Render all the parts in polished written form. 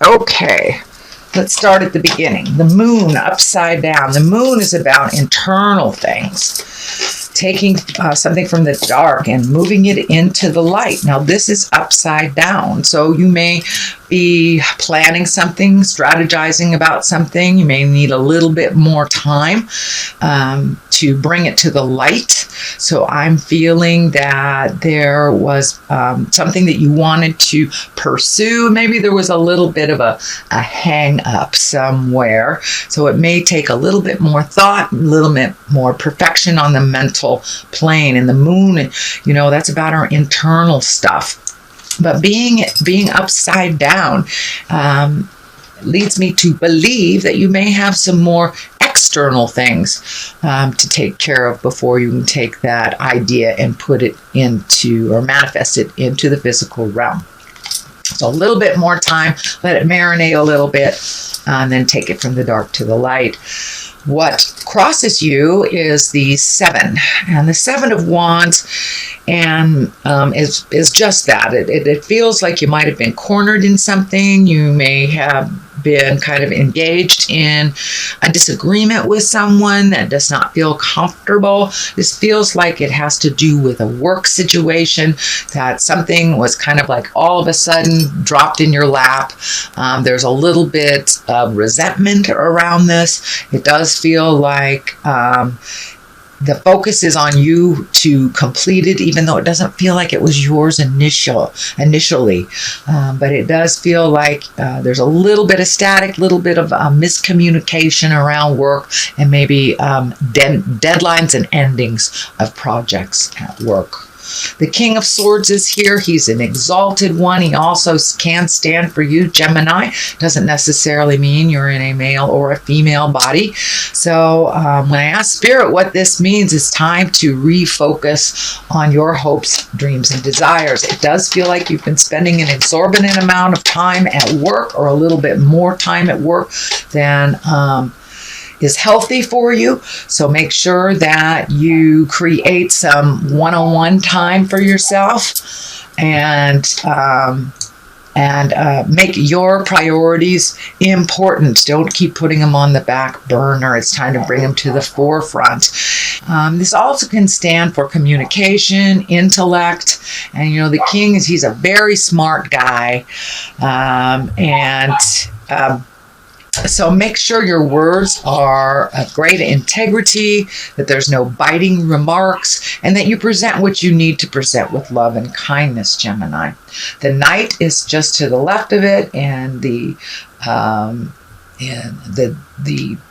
Okay, let's start at the beginning. The moon upside down. The moon is about internal things. Taking something from the dark and moving it into the light. Now, this is upside down. So you may be planning something, strategizing about something. You may need a little bit more time to bring it to the light. So I'm feeling that there was something that you wanted to pursue. Maybe there was a little bit of a hang up somewhere. So it may take a little bit more thought, a little bit more perfection on the mental plane. And the moon, you know, that's about our internal stuff. But being upside down leads me to believe that you may have some more external things to take care of before you can take that idea and put it into, or manifest it into the physical realm. So a little bit more time, let it marinate a little bit, and then take it from the dark to the light. What crosses you is the 7, and the 7 of Wands, and is just that. It feels like you might have been cornered in something. You may have been kind of engaged in a disagreement with someone that does not feel comfortable. This feels like it has to do with a work situation, that something was kind of like all of a sudden dropped in your lap. There's a little bit of resentment around this. It does feel like the focus is on you to complete it, even though it doesn't feel like it was yours initially. But it does feel like there's a little bit of static, little bit of miscommunication around work, and maybe deadlines and endings of projects at work. The King of Swords is here. He's an exalted one. He also can stand for you, Gemini. Doesn't necessarily mean you're in a male or a female body. So when I ask Spirit what this means, it's time to refocus on your hopes, dreams, and desires. It does feel like you've been spending an exorbitant amount of time at work, or a little bit more time at work than is healthy for you. So make sure that you create some one-on-one time for yourself, and make your priorities important. Don't keep putting them on the back burner. It's time to bring them to the forefront. This also can stand for communication, intellect, and you know, the King he's a very smart guy, so make sure your words are of great integrity, that there's no biting remarks, and that you present what you need to present with love and kindness, Gemini. The Knight is just to the left of it, and the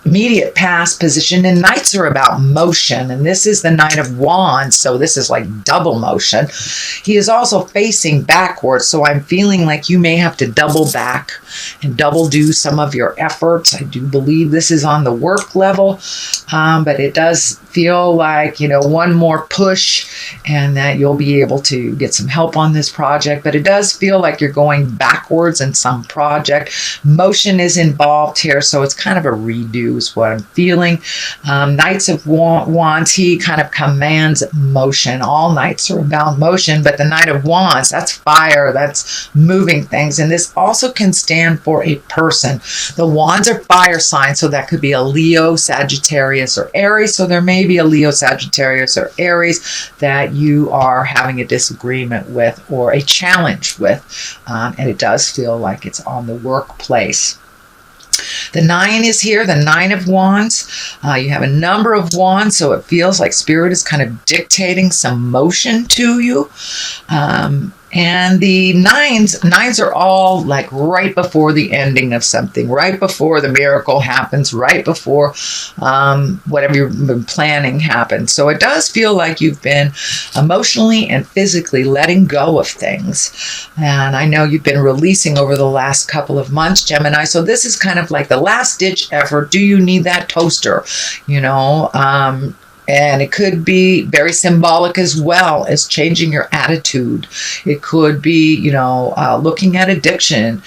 immediate past position, and Knights are about motion, and this is the Knight of Wands, so this is like double motion. He is also facing backwards, so I'm feeling like you may have to double back and double do some of your efforts. I do believe this is on the work level, but it does feel like, you know, one more push and that you'll be able to get some help on this project. But it does feel like you're going backwards in some project. Motion is involved here, so it's kind of a redo is what I'm feeling. Knights of Wands, he kind of commands motion. All Knights are about motion, but the Knight of Wands, that's fire, that's moving things. And this also can stand for a person. The Wands are fire signs, so that could be a Leo, Sagittarius, or Aries. So there may be a Leo, Sagittarius, or Aries that you are having a disagreement with or a challenge with. And it does feel like it's on the workplace. The 9 is here, the 9 of Wands. You have a number of wands, so it feels like Spirit is kind of dictating some motion to you. And the nines are all like right before the ending of something, right before the miracle happens, right before whatever you've been planning happens. So it does feel like you've been emotionally and physically letting go of things. And I know you've been releasing over the last couple of months, Gemini. So this is kind of like the last ditch effort. Do you need that toaster? You know, And it could be very symbolic as well as changing your attitude. It could be, looking at addiction,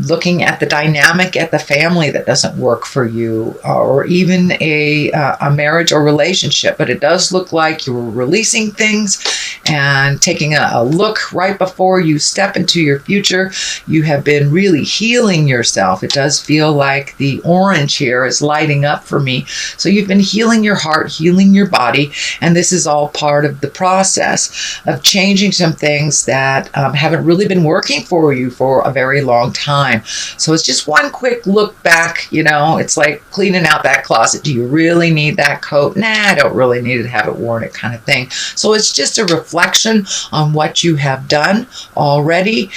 looking at the dynamic at the family that doesn't work for you, or even a marriage or relationship. But it does look like you're releasing things and taking a look right before you step into your future. You have been really healing yourself. It does feel like the orange here is lighting up for me. So you've been healing your heart, healing your body, and this is all part of the process of changing some things that haven't really been working for you for a very long time. So it's just one quick look back. It's like cleaning out that closet. Do you really need that coat? Nah, I don't really need to have it worn, it kind of thing. So it's just a reflection on what you have done already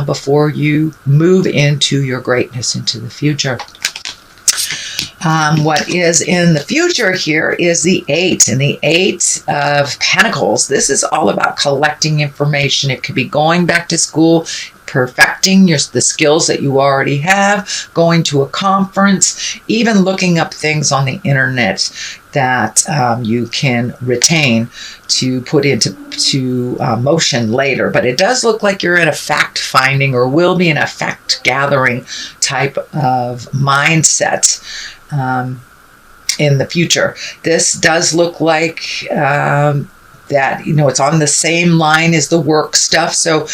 before you move into your greatness into the future. What is in the future here is the 8, and the 8 of Pentacles. This is all about collecting information. It could be going back to school, perfecting the skills that you already have, going to a conference, even looking up things on the internet that you can retain to put into motion later. But it does look like you're in a fact-finding, or will be in a fact-gathering type of mindset in the future. This does look like that, it's on the same line as the work stuff. So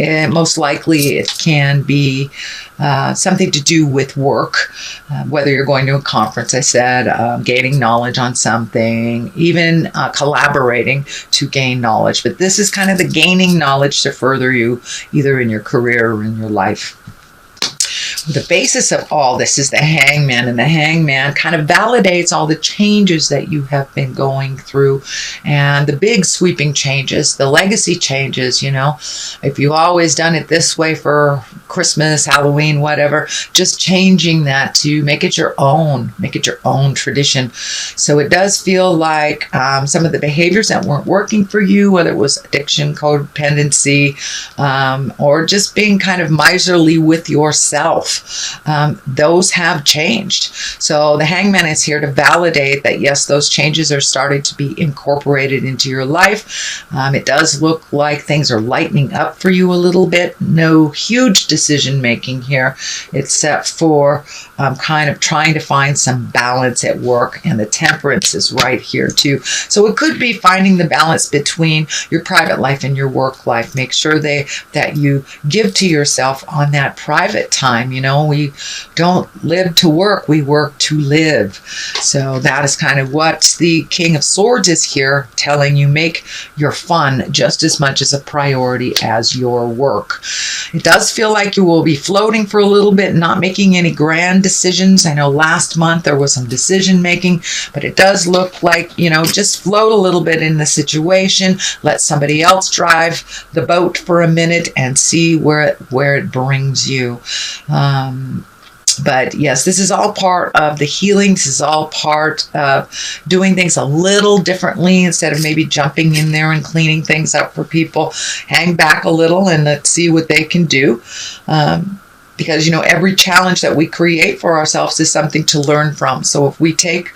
most likely it can be something to do with work, whether you're going to a conference, I said, gaining knowledge on something, even collaborating to gain knowledge. But this is kind of the gaining knowledge to further you either in your career or in your life. The basis of all this is the Hangman, and the Hangman kind of validates all the changes that you have been going through, and the big sweeping changes, the legacy changes. If you've always done it this way for Christmas, Halloween, whatever, just changing that to make it your own tradition. So it does feel like some of the behaviors that weren't working for you, whether it was addiction, codependency, or just being kind of miserly with yourself, those have changed. So the Hangman is here to validate that, yes, those changes are starting to be incorporated into your life. It does look like things are lightening up for you a little bit. No huge decision making here, except for kind of trying to find some balance at work, and the Temperance is right here too. So it could be finding the balance between your private life and your work life. Make sure that you give to yourself on that private time. We don't live to work, we work to live. So that is kind of what the King of Swords is here telling you. Make your fun just as much as a priority as your work. It does feel like you will be floating for a little bit, not making any grand decisions. I know last month there was some decision making, but it does look like, just float a little bit in the situation. Let somebody else drive the boat for a minute and see where it brings you. But yes, this is all part of the healing. This is all part of doing things a little differently. Instead of maybe jumping in there and cleaning things up for people, hang back a little and let's see what they can do. Because, every challenge that we create for ourselves is something to learn from. So if we take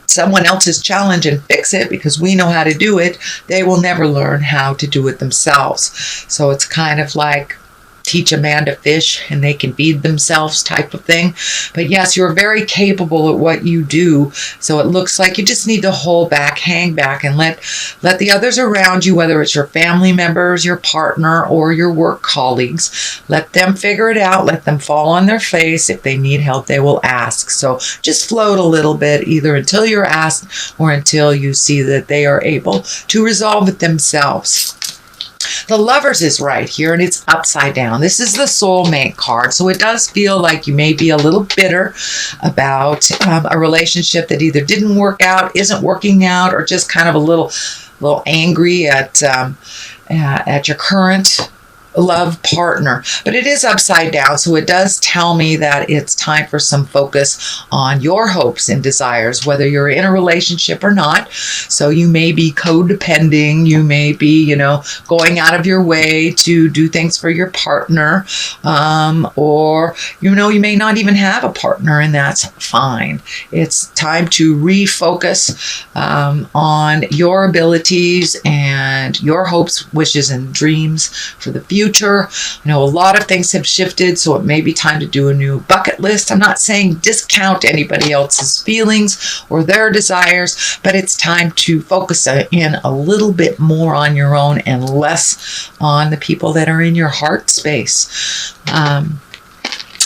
someone else's challenge and fix it because we know how to do it, they will never learn how to do it themselves. So it's kind of like teach a man to fish and they can feed themselves type of thing. But yes, you're very capable at what you do. So it looks like you just need to hold back, hang back, and let the others around you, whether it's your family members, your partner, or your work colleagues, let them figure it out. Let them fall on their face. If they need help, they will ask. So just float a little bit, either until you're asked or until you see that they are able to resolve it themselves. The Lovers is right here, and it's upside down. This is the soulmate card, so it does feel like you may be a little bitter about a relationship that either didn't work out, isn't working out, or just kind of a little angry at your current love partner, but it is upside down, so it does tell me that it's time for some focus on your hopes and desires, whether you're in a relationship or not. So you may be codepending, you may be, you know, going out of your way to do things for your partner, or, you know, you may not even have a partner, and that's fine. It's time to refocus on your abilities and your hopes, wishes, and dreams for the future. I know a lot of things have shifted, so it may be time to do a new bucket list. I'm not saying discount anybody else's feelings or their desires, but it's time to focus in a little bit more on your own and less on the people that are in your heart space.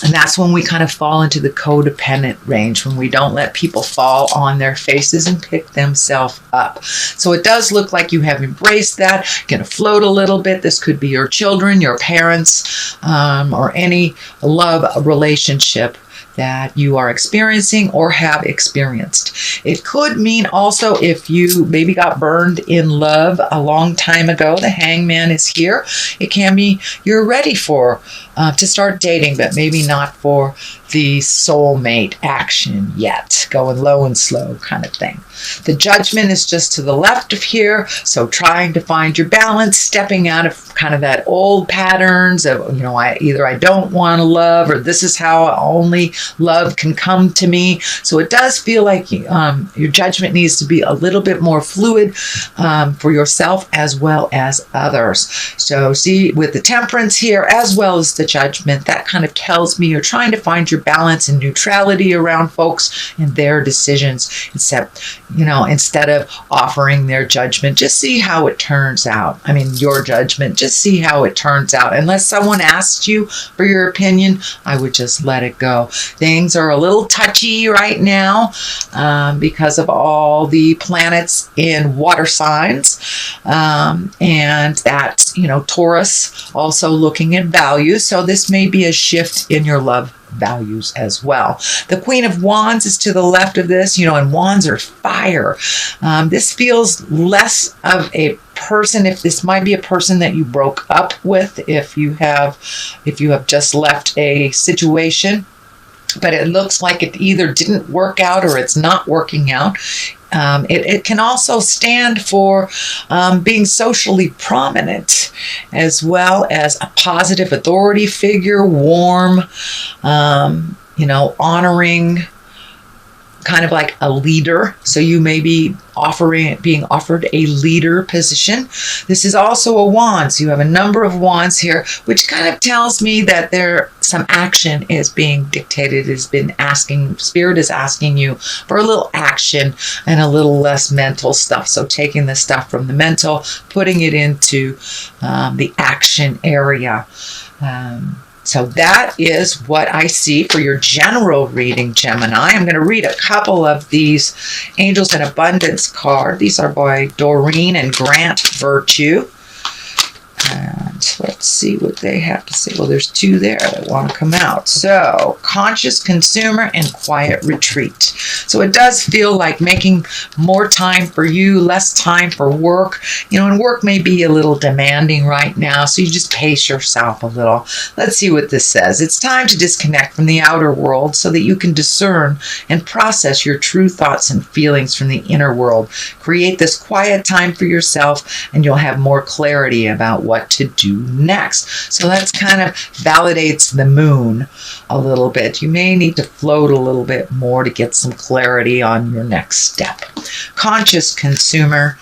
And that's when we kind of fall into the codependent range, when we don't let people fall on their faces and pick themselves up. So it does look like you have embraced that. You're going to float a little bit. This could be your children, your parents, or any love relationship that you are experiencing or have experienced. It could mean also if you maybe got burned in love a long time ago, the Hangman is here. It can be you're ready for to start dating, but maybe not for the soulmate action yet. Going low and slow kind of thing. The Judgment is just to the left of here, so trying to find your balance, stepping out of kind of that old patterns of, you know, I don't want to love, or this is how only love can come to me. So it does feel like your judgment needs to be a little bit more fluid for yourself as well as others. So see, with the Temperance here as well as the Judgment, that kind of tells me you're trying to find your balance and neutrality around folks and their decisions, instead of offering their judgment. Just see how it turns out. I mean, your judgment, just see how it turns out. Unless someone asks you for your opinion, I would just let it go. Things are a little touchy right now because of all the planets in water signs, and that, Taurus also looking at values. So this may be a shift in your love values as well. The Queen of Wands is to the left of this, and wands are fire. This feels less of a person. If this might be a person that you broke up with, if you have just left a situation, but it looks like it either didn't work out or it's not working out. It can also stand for being socially prominent, as well as a positive authority figure, warm, honoring, kind of like a leader. So you may be being offered a leader position. This is also a Wands. You have a number of Wands here, which kind of tells me that some action is being dictated. Spirit is asking you for a little action and a little less mental stuff. So taking the stuff from the mental, putting it into the action area. So that is what I see for your general reading, Gemini. I'm going to read a couple of these Angels and Abundance cards. These are by Doreen and Grant Virtue. And let's see what they have to say. Well, there's two there that want to come out. So, conscious consumer and quiet retreat. So it does feel like making more time for you, less time for work. And work may be a little demanding right now, so you just pace yourself a little. Let's see what this says. It's time to disconnect from the outer world so that you can discern and process your true thoughts and feelings from the inner world. Create this quiet time for yourself, and you'll have more clarity about what to do next. So that's kind of validates the moon a little bit. You may need to float a little bit more to get some clarity on your next step. Conscious consumer,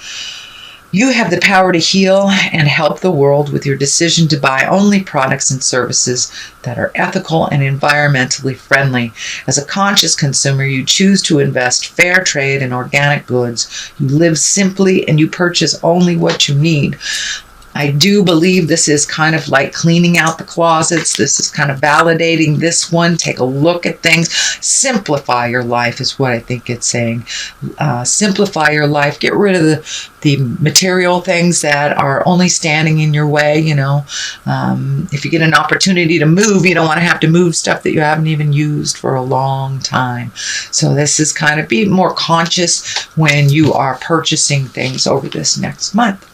you have the power to heal and help the world with your decision to buy only products and services that are ethical and environmentally friendly. As a conscious consumer, you choose to invest fair trade in organic goods. You live simply and you purchase only what you need. I do believe this is kind of like cleaning out the closets. This is kind of validating this one. Take a look at things. Simplify your life is what I think it's saying. Simplify your life. Get rid of the material things that are only standing in your way. If you get an opportunity to move, you don't want to have to move stuff that you haven't even used for a long time. So this is kind of be more conscious when you are purchasing things over this next month.